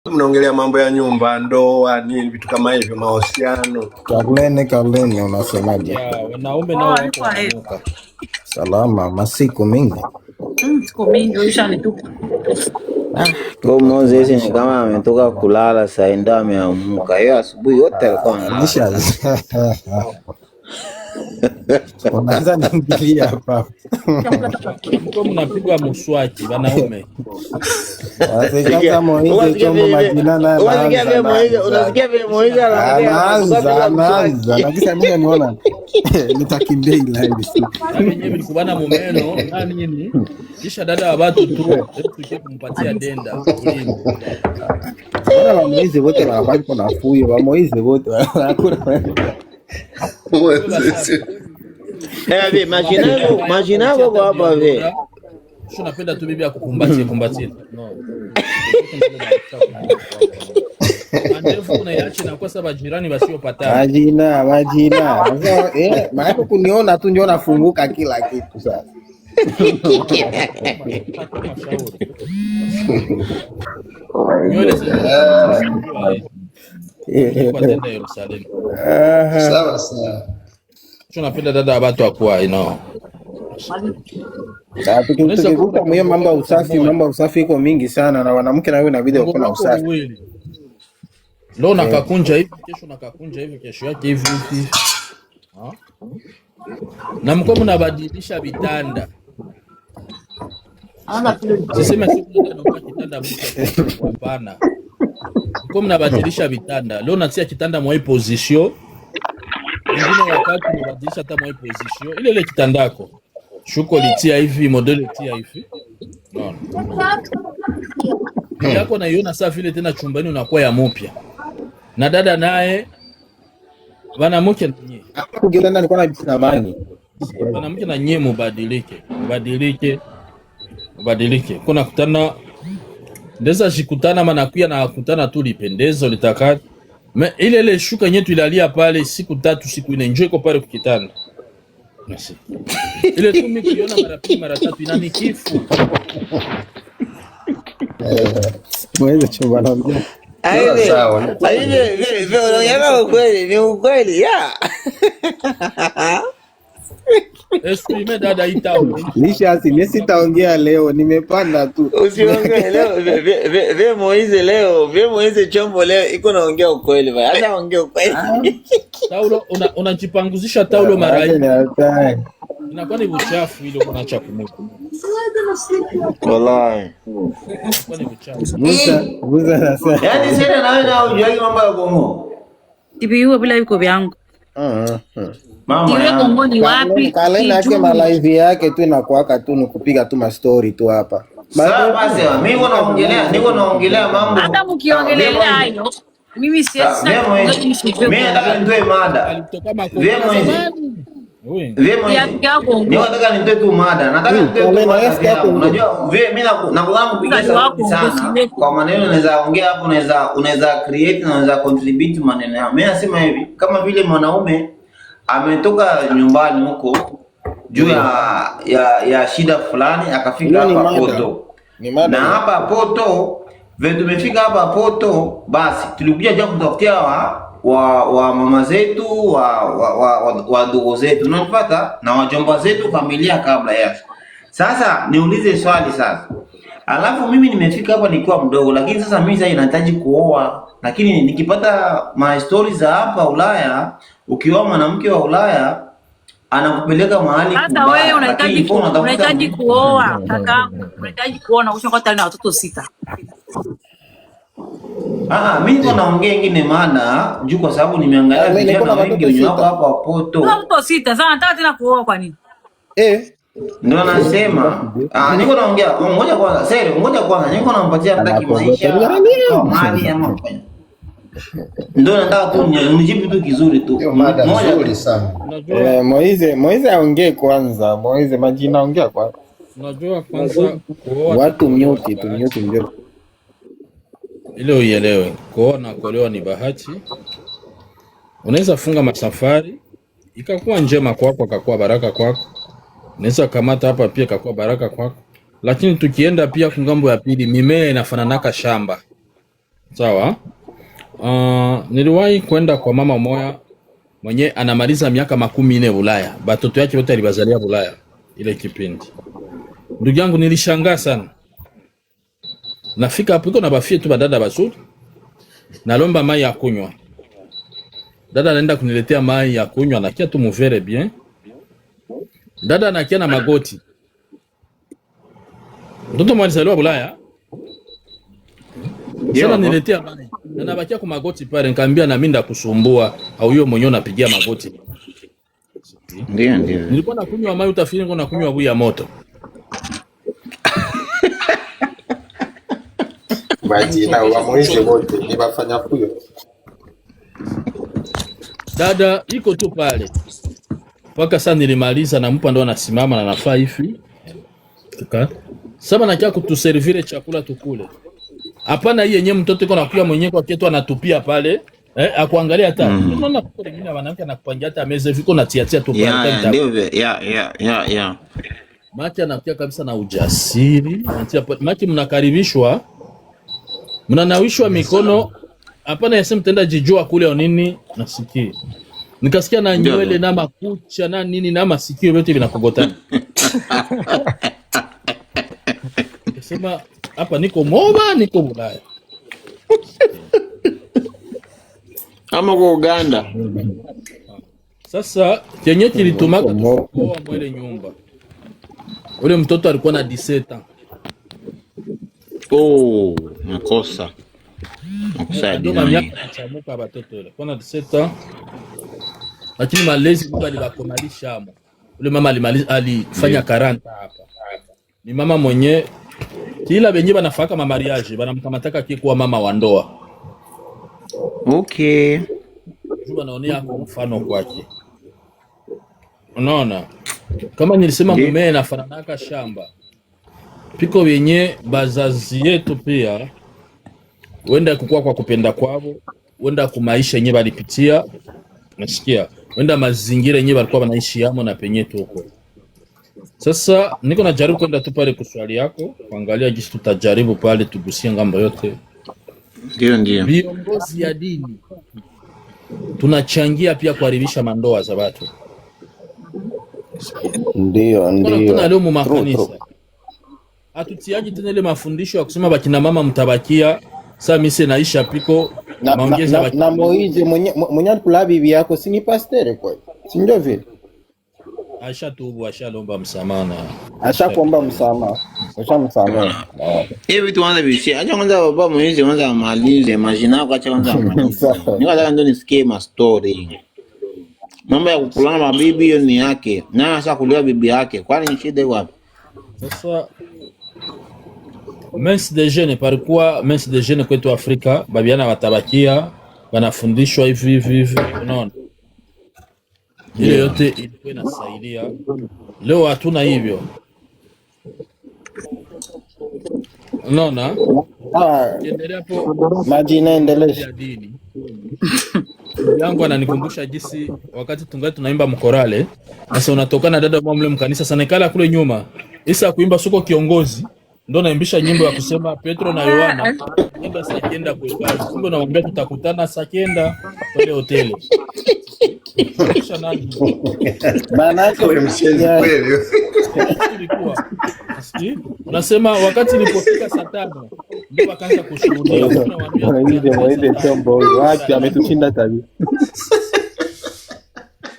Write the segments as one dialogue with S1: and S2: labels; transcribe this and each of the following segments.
S1: Mnaongelea mambo ya nyumba, ndoa, nini vitu kama hivyo, mahusiano.
S2: Karlene unasemaje?
S3: Wanaume nao wako wananuka.
S2: Salama, masiku mingi.
S4: Siku mingi ushanitupa.
S5: Kwa Moses ni kama ametoka kulala sasa ndio ameamka. Hiyo asubuhi yote alikuwa analala.
S2: Unaanza niingilia hapa.
S3: Mko mnapigwa mswaki wanaume.
S2: Sasa Moize chombo majina na
S5: unasikia vile Moize
S2: anaanza. Lakini mimi niona nitakimbia ila hivi.
S3: Wenyewe mlikubana mumeno na nini? Kisha dada wa watu tu kumpatia denda.
S2: Wala Moize wote wanafanya kwa nafuyo, wa Moize wote wanakula.
S5: Imagine kwa hapa vile.
S3: Sio napenda tu bibi akukumbatie. No. Andefu unaiacha na kwa sababu jirani wasiopata.
S2: Majina. Maana kuniona tu ndio nafunguka kila kitu sasa.
S1: Sawa sawa.
S3: Tunapenda dada watu akua
S2: Tukikuta mwe mambo ya usafi iko mingi sana na wanamke na wewe inabidi uko na usafi.
S3: Leo nakakunja hivi, kesho nakakunja hivi, kesho yake hivi. Na mko mnabadilisha vitanda. Sisema ndio kitanda mtu hapana. Mko mnabadilisha vitanda. Leo natia kitanda mwa position. Ingine wakati unabadilisha hata mwa position. Ile kitandako. Shuko litia hivi, modeli litia hivi. No. Yako naiona saa vile tena chumbani unakuwa ya mpya. Na dada naye wanamke na nyie.
S2: Kugenda nilikuwa na binamani.
S3: Wanamke na nyie mubadilike. Kuna kutana ndeza shikutana manakuya na kutana tu lipendezo litakati. Ile shuka nyetu ilalia pale siku 3 siku 4 njoo iko pale kukitanda. Merci. Ile tu mimi kuiona mara 3 inani kifu.
S2: Mweze chumba na mjua.
S5: Sawa. Ni ukweli ya.
S3: Esprime dada itao.
S2: Nisha sitaongea leo, nimepanda tu.
S5: Usiongee leo. Vile Moize chombo leo iko naongea ukweli baya. Hata ongea ukweli.
S3: Taulo unajipanguzisha taulo mara hii. Inakuwa ni uchafu ile kuna cha kumuka.
S5: Wallahi.
S2: Musa sasa.
S5: Yaani sasa na wewe na unajua mambo ya Kongo.
S4: Tibiwa bila yuko vyangu.
S5: Mambo
S4: ya Kongo ni wapi?
S2: Kalenda yake ma live yake tu inakuaka tu ni kupiga tu ma story tu hapa.
S5: Sasa basi niko naongelea mambo.
S4: Hata mkiongelea hayo mimi siwezi
S5: mimi nataka nitoe mada.
S3: Alitoka Kongo.
S5: Ni nataka nitoe tu mada. Nataka nitoe tu mada. Unajua mimi nakuanza kupiga sauti sana. Kwa maneno naweza ongea hapo, unaweza create na unaweza contribute maneno yao. Mimi nasema hivi, kama vile mwanaume ametoka nyumbani huko juu ya shida fulani akafika hapa Poto. Na hapa Poto, vile tumefika hapa Poto, basi tulikuja je kutafutia wa mama zetu, wa ndugu zetu, unapata, na wajomba zetu, familia kabla yake. Sasa niulize swali sasa. Alafu mimi nimefika hapa nikiwa mdogo, lakini sasa mimi sasa ninahitaji kuoa. Lakini nikipata my stories za hapa Ulaya, ukioa mwanamke wa Ulaya anakupeleka mahali kubaya.
S4: Hata wewe unahitaji kuoa, kaka. Unahitaji kuoa ukishapata na watoto 6.
S5: Mimi niko naongea ingine maana juu kwa sababu nimeangalia vijana wengi wenye wako hapa Poto.
S4: Watoto 6, sasa nataka tena kuoa kwa nini?
S5: Ndio nasema. Niko naongea ngoja kwanza, sere ngoja kwanza, niko nampatia mtaki maisha. Mali ama fanya. Ndio nataka tu nijibu tu kizuri tu.
S1: Mada nzuri sana.
S2: Moize aongee kwanza. Moize majina ongea kwanza.
S3: Unajua kwanza kuoa
S2: watu mute ndio.
S3: Ile uielewe, kuoa na kuolewa ni bahati. Unaweza funga masafari ikakuwa njema kwako, akakuwa baraka kwako. Unaweza kamata hapa pia ikakuwa baraka kwako. Lakini tukienda pia kungambo ya pili, mimea inafananaka shamba. Sawa. Niliwahi kwenda kwa mama moya mwenye anamaliza miaka 14 Ulaya. Batoto yake wote alibazalia Ulaya ile kipindi. Ndugu yangu nilishangaa sana. Nafika hapo na bafie tu badada basuri. Nalomba mai ya kunywa. Dada anaenda kuniletea mai ya kunywa na kia tu muvere bien. Dada anakia na magoti. Mtoto mwalizaliwa Ulaya. Sana niletea mai. Na nabakia kwa magoti pale nikamwambia na mimi ndakusumbua au hiyo mwenyewe unapigia magoti.
S5: Ndio.
S3: Nilikuwa nakunywa mai utafikiri niko nakunywa bui ya moto.
S2: Majina wa Moize wote ni wafanya fuyo.
S3: Dada iko tu pale. Paka sasa nilimaliza na mpa ndo anasimama na nafaa hivi. Tuka. Sasa nakia kutuservire chakula tukule. Hapana hii yenyewe mtoto iko nakuya mwenyewe kwa kitu anatupia pale. Akuangalia hata. Unaona kwa wengine wanawake anakupangia hata meza viko na tia tu pale.
S5: Ndio. Yeah.
S3: Maki anakuja kabisa na ujasiri. Maki mnakaribishwa. Mnanawishwa mikono. Hapana yasema mtenda jijua kule au nini nasikia. Nikasikia na nywele na makucha na nini na masikio yote vinakogotana. Nikasema hapa niko Moba niko Ulaya.
S5: Ama kwa Uganda.
S3: Sasa kenye kilitumaka kwa mwele nyumba. Ule mtoto alikuwa na 17 ans.
S5: Oh, nakosa.
S3: Ndio miaka chamuka batoto ile. Kwa na 17 ans. Lakini malezi baba alibakomalisha amo. Ule mama alifanya 40 hapa. Ni mama mwenye kila benye banafaka ma mariage banamkamataka kikuwa mama wa ndoa.
S5: Okay.
S3: Juba naonea kwa mfano kwake. Unaona? Kama nilisema mume nafananaka shamba. Piko wenye bazazi yetu pia wenda kukua kwa kupenda kwao, wenda kumaisha yenyewe balipitia. Nasikia. Wenda mazingira yenyewe walikuwa wanaishi yamo na penye huko. Sasa niko najaribu kwenda tu pale kuswali yako, kuangalia jinsi tutajaribu pale tugusie ngambo yote.
S5: Ndio.
S3: Viongozi ya dini tunachangia pia kuharibisha mandoa za watu.
S2: Ndio.
S3: Kuna leo mu makanisa. Hatutiaji tena ile mafundisho ya kusema bakina mama mtabakia, sasa mimi naisha piko maongeza bakina.
S2: Na Moize mwenye kula bibi yako si ni pastor kwa. Si ndio vile?
S3: Ashatubu ashalomba msamaha.
S2: Ashakuomba msamaha. Ashamsamehe.
S5: Hivi tuanze bishi. Acha kwanza baba Moize kwanza amalize, imagine kwa acha kwanza amalize. Nataka ndo nisikie ma story. Mambo ya kukulana mabibi hiyo ni yake. Na sasa kulia bibi yake. Kwani ni shida wapi?
S3: Sasa messe de jeunes parikuwa messe de jeunes kwetu Afrika babiana watabakia wanafundishwa hivi unaona. Ile yote ilikuwa inasaidia. Leo hatuna hivyo. Unaona? Endelea hapo
S2: Majina endelea.
S3: Yangu ananikumbusha jinsi wakati tungali tunaimba mkorale. Sasa unatokana dada mwa mle mkanisa sana kala kule nyuma. Isa kuimba suko kiongozi ndo naimbisha nyimbo ya kusema Petro na Yohana. Nenda sakienda kwa kazi. Kumbe naomba tutakutana sakienda pale hoteli. Kisha nani?
S2: Maana yake
S1: mshenzi kweli.
S3: Unasema wakati nilipofika saa 5 ndio wakaanza kushuhudia.
S2: Moize chombo wapi ametushinda tabia.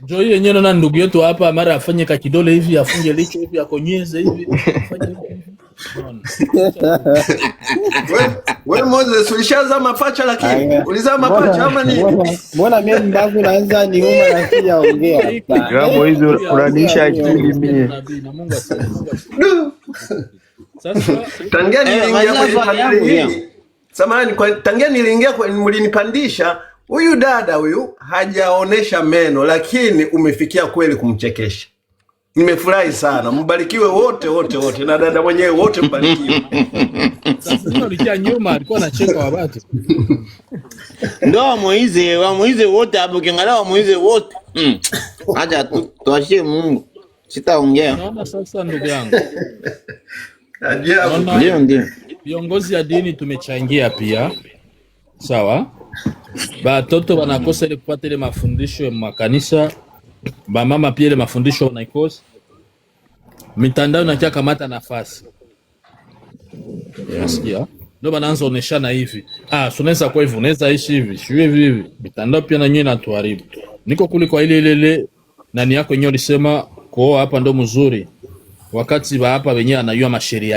S3: Ndio hiyo yenyewe na ndugu yetu hapa mara afanye ka kidole hivi afunge licho hivi akonyeze hivi afanye hivi.
S1: Wewe Moses ulishaza mapacha lakini ulizaa mapacha ama ni
S2: mbona mimi mbavu naanza niuma na sijaongea.
S6: Ya Moize unanisha akili mimi.
S1: Sasa tangia niliingia samahani tangia niliingia mlinipandisha huyu dada huyu hajaonesha meno lakini umefikia kweli kumchekesha. Nimefurahi sana. Mbarikiwe wote na dada mwenyewe wote mbarikiwe.
S3: Sasa ndio nyuma alikuwa anacheka wa watu.
S5: Ndio Moize wote hapo kiangalia Moize wote. Acha tuachie Mungu. Sitaongea.
S3: Naona sasa ndugu yangu.
S5: Ndio.
S3: Viongozi ya dini tumechangia pia. Sawa? Batoto wanakosa ile kupata ile mafundisho ya makanisa, ba mama pia ile mafundisho wanaikosa. Mitandao inakia kamata nafasi. Yasikia? Ndio banaanza oneshana hivi. Unaweza kwa hivi, unaweza ishi hivi, sio hivi. Mitandao pia na nyinyi inatuharibu. Niko kule kwa ile nani yako yenyewe ulisema kwa hapa ndo mzuri. Wakati ba hapa wenyewe anayua masheria